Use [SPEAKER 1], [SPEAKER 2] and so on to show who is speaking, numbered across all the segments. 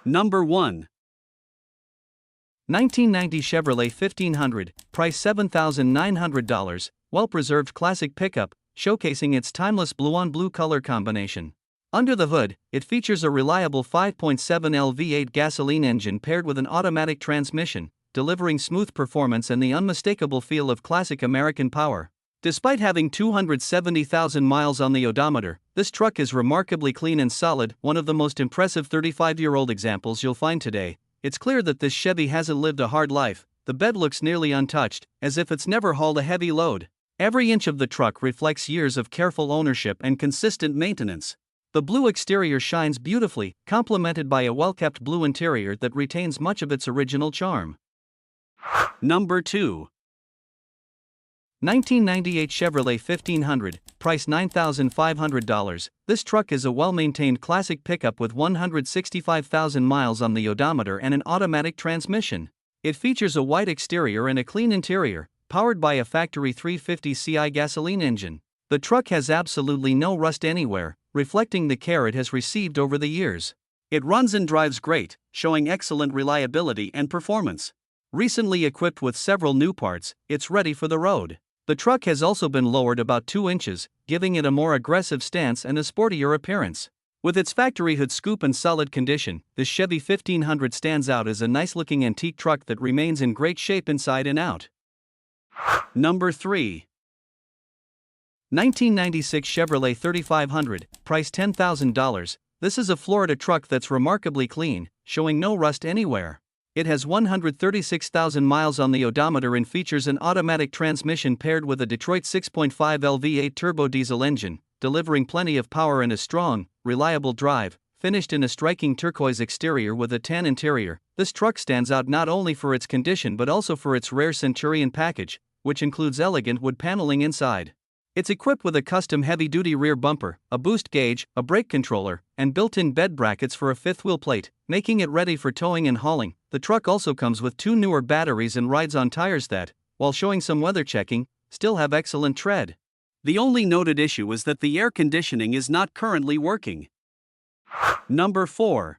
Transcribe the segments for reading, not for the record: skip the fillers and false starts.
[SPEAKER 1] Number 1.
[SPEAKER 2] 1990 Chevrolet 1500, price $7,900, well-preserved classic pickup, showcasing its timeless blue-on-blue color combination. Under the hood, it features a reliable 5.7L V8 gasoline engine paired with an automatic transmission, delivering smooth performance and the unmistakable feel of classic American power. Despite having 270,000 miles on the odometer, this truck is remarkably clean and solid, one of the most impressive 35-year-old examples you'll find today. It's clear that this Chevy hasn't lived a hard life. The bed looks nearly untouched, as if it's never hauled a heavy load. Every inch of the truck reflects years of careful ownership and consistent maintenance. The blue exterior shines beautifully, complemented by a well-kept blue interior that retains much of its original charm.
[SPEAKER 1] Number 2.
[SPEAKER 2] 1998 Chevrolet 1500, price $9,500. This truck is a well-maintained classic pickup with 165,000 miles on the odometer and an automatic transmission. It features a white exterior and a clean interior, powered by a factory 350 Ci gasoline engine. The truck has absolutely no rust anywhere, reflecting the care it has received over the years.
[SPEAKER 1] It runs and drives great, showing excellent reliability and performance.
[SPEAKER 2] Recently equipped with several new parts, it's ready for the road. The truck has also been lowered about 2 inches, giving it a more aggressive stance and a sportier appearance. With its factory hood scoop and solid condition, this Chevy 1500 stands out as a nice-looking antique truck that remains in great shape inside and out.
[SPEAKER 1] Number 3.
[SPEAKER 2] 1996 Chevrolet 3500, price $10,000. This is a Florida truck that's remarkably clean, showing no rust anywhere. It has 136,000 miles on the odometer and features an automatic transmission paired with a Detroit 6.5L V8 turbo diesel engine, delivering plenty of power and a strong, reliable drive. Finished in a striking turquoise exterior with a tan interior, this truck stands out not only for its condition but also for its rare Centurion package, which includes elegant wood paneling inside. It's equipped with a custom heavy-duty rear bumper, a boost gauge, a brake controller, and built-in bed brackets for a fifth wheel plate, making it ready for towing and hauling. The truck also comes with 2 newer batteries and rides on tires that, while showing some weather checking, still have excellent tread.
[SPEAKER 1] The only noted issue is that the air conditioning is not currently working. Number 4.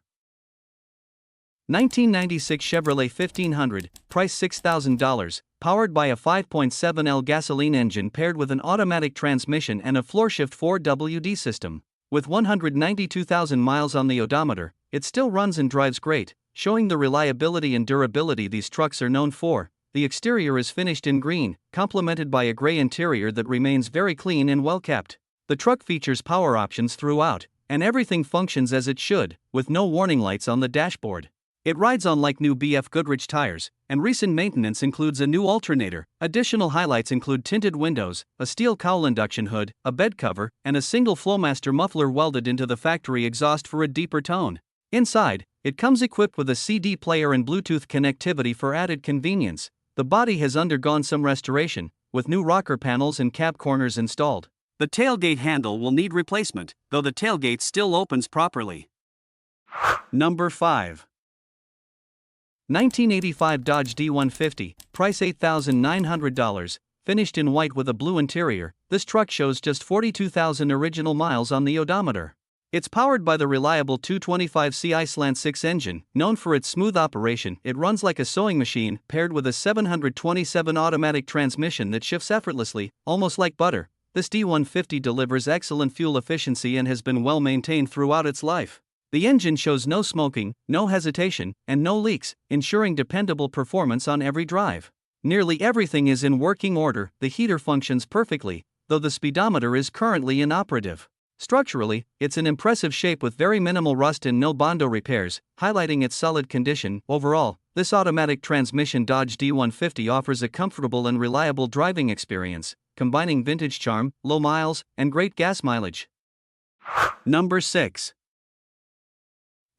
[SPEAKER 2] 1996 Chevrolet 1500, price $6,000, powered by a 5.7L gasoline engine paired with an automatic transmission and a floor-shift 4WD system. With 192,000 miles on the odometer, it still runs and drives great, showing the reliability and durability these trucks are known for. The exterior is finished in green, complemented by a gray interior that remains very clean and well-kept. The truck features power options throughout, and everything functions as it should, with no warning lights on the dashboard. It rides on like new BF Goodrich tires, and recent maintenance includes a new alternator. Additional highlights include tinted windows, a steel cowl induction hood, a bed cover, and a single Flowmaster muffler welded into the factory exhaust for a deeper tone. Inside, it comes equipped with a CD player and Bluetooth connectivity for added convenience. The body has undergone some restoration, with new rocker panels and cab corners installed.
[SPEAKER 1] The tailgate handle will need replacement, though the tailgate still opens properly. Number 5.
[SPEAKER 2] 1985 Dodge D150, price $8,900, finished in white with a blue interior. This truck shows just 42,000 original miles on the odometer. It's powered by the reliable 225 Ci/6 engine, known for its smooth operation. It runs like a sewing machine, paired with a 727 automatic transmission that shifts effortlessly, almost like butter. This D150 delivers excellent fuel efficiency and has been well maintained throughout its life. The engine shows no smoking, no hesitation, and no leaks, ensuring dependable performance on every drive. Nearly everything is in working order. The heater functions perfectly, though the speedometer is currently inoperative. Structurally, it's an impressive shape with very minimal rust and no Bondo repairs, highlighting its solid condition. Overall, this automatic transmission Dodge D150 offers a comfortable and reliable driving experience, combining vintage charm, low miles, and great gas mileage.
[SPEAKER 1] Number 6.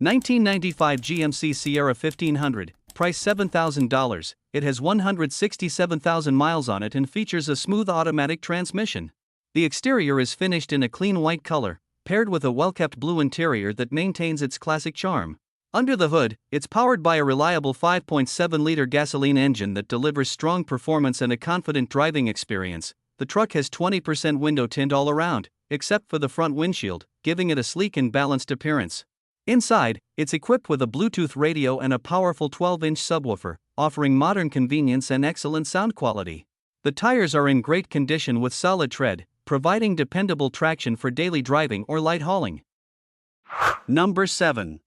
[SPEAKER 2] 1995 GMC Sierra 1500, price $7,000. It has 167,000 miles on it and features a smooth automatic transmission. The exterior is finished in a clean white color, paired with a well-kept blue interior that maintains its classic charm. Under the hood, it's powered by a reliable 5.7-liter gasoline engine that delivers strong performance and a confident driving experience. The truck has 20% window tint all around, except for the front windshield, giving it a sleek and balanced appearance. Inside, it's equipped with a Bluetooth radio and a powerful 12-inch subwoofer, offering modern convenience and excellent sound quality. The tires are in great condition with solid tread, providing dependable traction for daily driving or light hauling.
[SPEAKER 1] Number 7.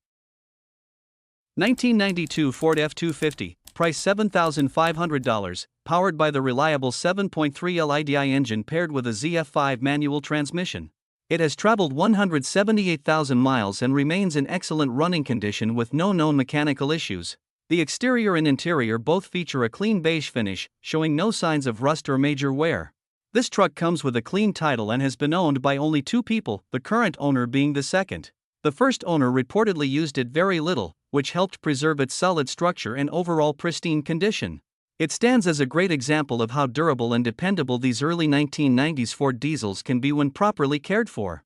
[SPEAKER 2] 1992 Ford F250, price $7,500, powered by the reliable 7.3 LIDI engine paired with a ZF5 manual transmission. It has traveled 178,000 miles and remains in excellent running condition with no known mechanical issues. The exterior and interior both feature a clean beige finish, showing no signs of rust or major wear. This truck comes with a clean title and has been owned by only 2 people, the current owner being the second. The first owner reportedly used it very little, which helped preserve its solid structure and overall pristine condition. It stands as a great example of how durable and dependable these early 1990s Ford diesels can be when properly cared for.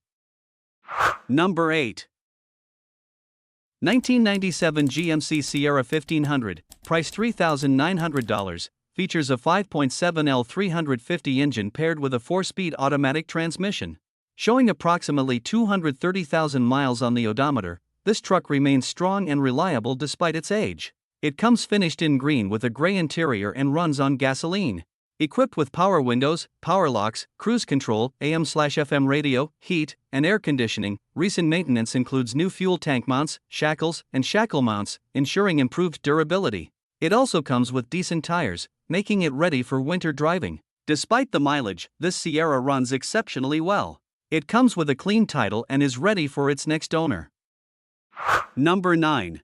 [SPEAKER 1] Number 8.
[SPEAKER 2] 1997 GMC Sierra 1500, price $3,900, features a 5.7L 350 engine paired with a 4-speed automatic transmission. Showing approximately 230,000 miles on the odometer, this truck remains strong and reliable despite its age. It comes finished in green with a gray interior and runs on gasoline. Equipped with power windows, power locks, cruise control, AM/FM radio, heat, and air conditioning, recent maintenance includes new fuel tank mounts, shackles, and shackle mounts, ensuring improved durability. It also comes with decent tires, making it ready for winter driving. Despite the mileage, this Sierra runs exceptionally well. It comes with a clean title and is ready for its next owner.
[SPEAKER 1] Number 9.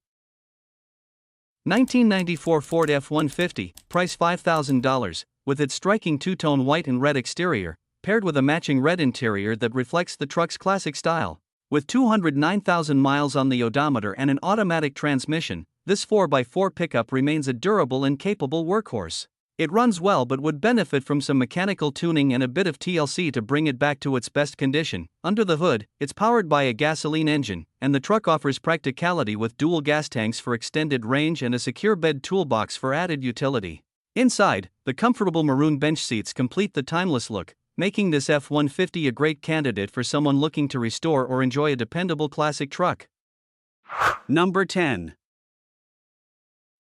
[SPEAKER 2] 1994 Ford F150, price $5,000, with its striking two-tone white and red exterior, paired with a matching red interior that reflects the truck's classic style. With 209,000 miles on the odometer and an automatic transmission, this 4x4 pickup remains a durable and capable workhorse. It runs well but would benefit from some mechanical tuning and a bit of TLC to bring it back to its best condition. Under the hood, it's powered by a gasoline engine, and the truck offers practicality with dual gas tanks for extended range and a secure bed toolbox for added utility. Inside, the comfortable maroon bench seats complete the timeless look, making this F-150 a great candidate for someone looking to restore or enjoy a dependable classic truck.
[SPEAKER 1] Number 10.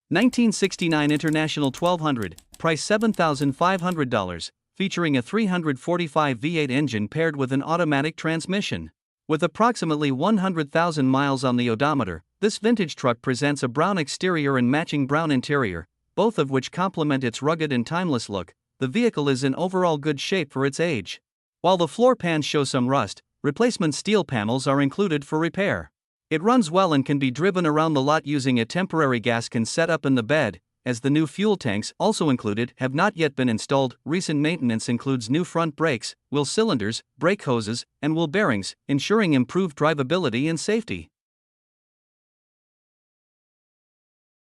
[SPEAKER 2] 1969 International 1200, price $7,500, featuring a 345 V8 engine paired with an automatic transmission. With approximately 100,000 miles on the odometer, this vintage truck presents a brown exterior and matching brown interior, both of which complement its rugged and timeless look. The vehicle is in overall good shape for its age. While the floor pans show some rust, replacement steel panels are included for repair. It runs well and can be driven around the lot using a temporary gas can set up in the bed, as the new fuel tanks, also included, have not yet been installed. Recent maintenance includes new front brakes, wheel cylinders, brake hoses, and wheel bearings, ensuring improved drivability and safety.